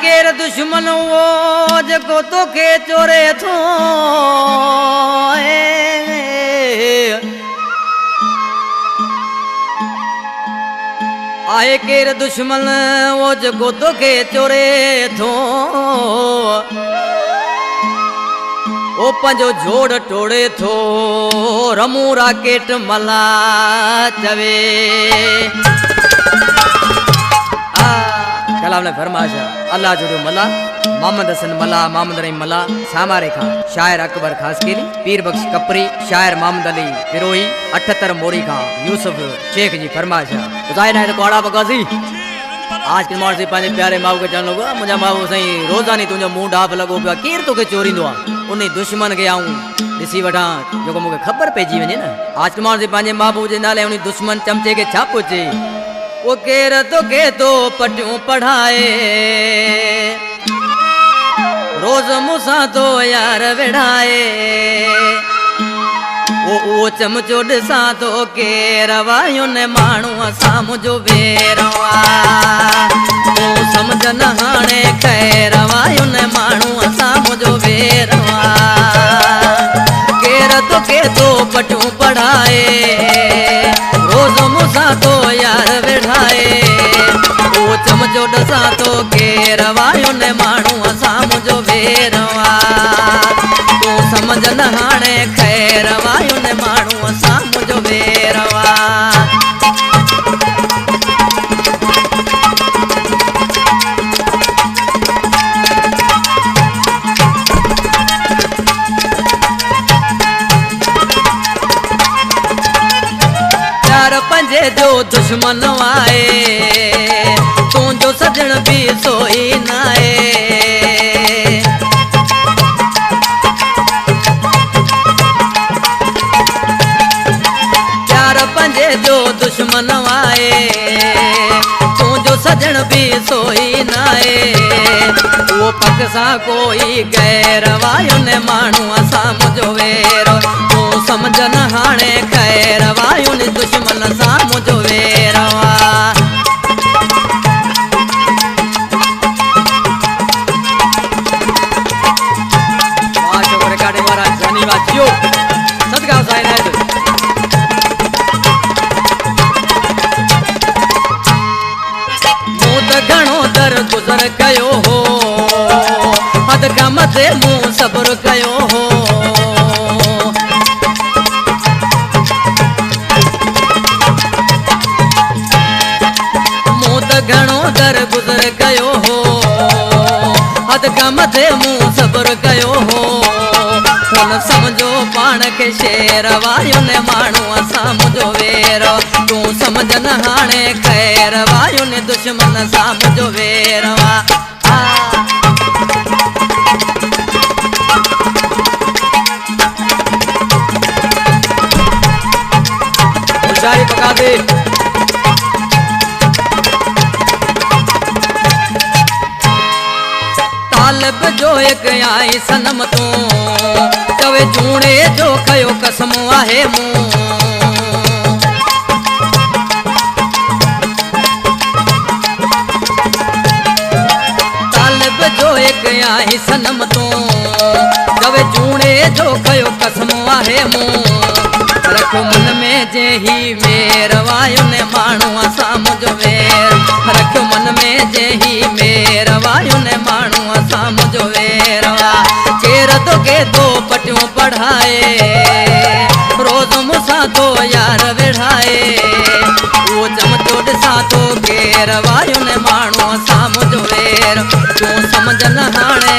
केर दुश्मन वो जको तोखे चोरे थो आए केर दुश्मन वो जको तोखे चोरे थो ओ पंजो जोड़ टोड़े थो रमू राकेट मला चवे कलाम ने फरमाशा अल्लाह जुड़ो मला मोहम्मद हसन मला मोहम्मद रहीम मला सामारे खां शायर अकबर खास केली पीर बख्श कपरी शायर मोहम्मद अली फिरोई 78 मोरी खां यूसुफ शेख जी फरमाशा उजाय ना तो कोड़ा बगासी आज के मार से पाने प्यारे माऊ के चन लोगो मुजा माऊ सही रोजानी तुझो मुंह डाफ लगो पिया केर तो के चोरींदो आ उन्हीं दुश्मन के आऊं दिसी वठा जो मुके खबर पेजी वने ना आज के मार से पाने माऊ जे नाले उन्हीं दुश्मन चमचे के छा पूछे वो केर तो के तो पटियों पढ़ाए रोज मुसा तो यार वेढ़ाए वो चमचो ॾिसां तो के रवायूं ने माण्हू असां मुंहिंजो वेरवा तूं सम्झ न हाणे ख़ैर रवायूं ने माण्हू असां मुंहिंजो वेरवा केर तोखे तो पटियूं पढ़ाए रोज़ मूंसां तो यार वेढ़ाए वो चमचो ॾिसां तो के रवायूं ने माण्हू असां मुंहिंजो वेरवा तूं सम्झ न हाणे ख़ैर रवायूं ने माण्हू असां मुंहिंजो वेरवा प्यार पंजे जो दुश्मन आए तुंहिंजो सजण बि सोई न आहे जो दुश्मन आए तुंहिंजो सजण बि सोई न आहे वो पक सां कोई गैर वायुन माण्हू असां मुंहिंजो वेर तूं सम्झ न हाणे ख़ैर वायुन दुश्मन सां मुंहिंजो वेरवा रिकॉर्डिंग वारा जानी वाचियो सदका साईं घणो दर गुज़र कयो हो हद खां मथे मूं सब्र कयो हो मूं त घणो दर गुज़र कयो हो हद खां मथे मूं सब्र कयो हो हुन सम्झो पाण खे शेर वायुन माण्हू असां मुंहिंजो वेर तूं सम्झ न हाणे ख़ैर वायुन दुश्मन सां मुंहिंजो वेरवा शायरी पका दे तालिब जो एक आई सनम तूं चवे झूणे जो खयो कसम आहे मूं तालिब जो एक आई सनम तूं चवे झूणे जो खयो कसम आहे मूं रख मन में जे ही मेर वायुन माण्हू असां मुंहिंजो वेर रख मन में जे ही मेर वायुन माण्हू असां मुंहिंजो वेरवा केर तोखे तो पटियूं पढ़ाए रोज़ मूंसां तो यार वेढ़ाए वो चमचो ॾिसां तो केर वायुन माण्हू असां मुंहिंजो वेर तूं सम्झ न हाणे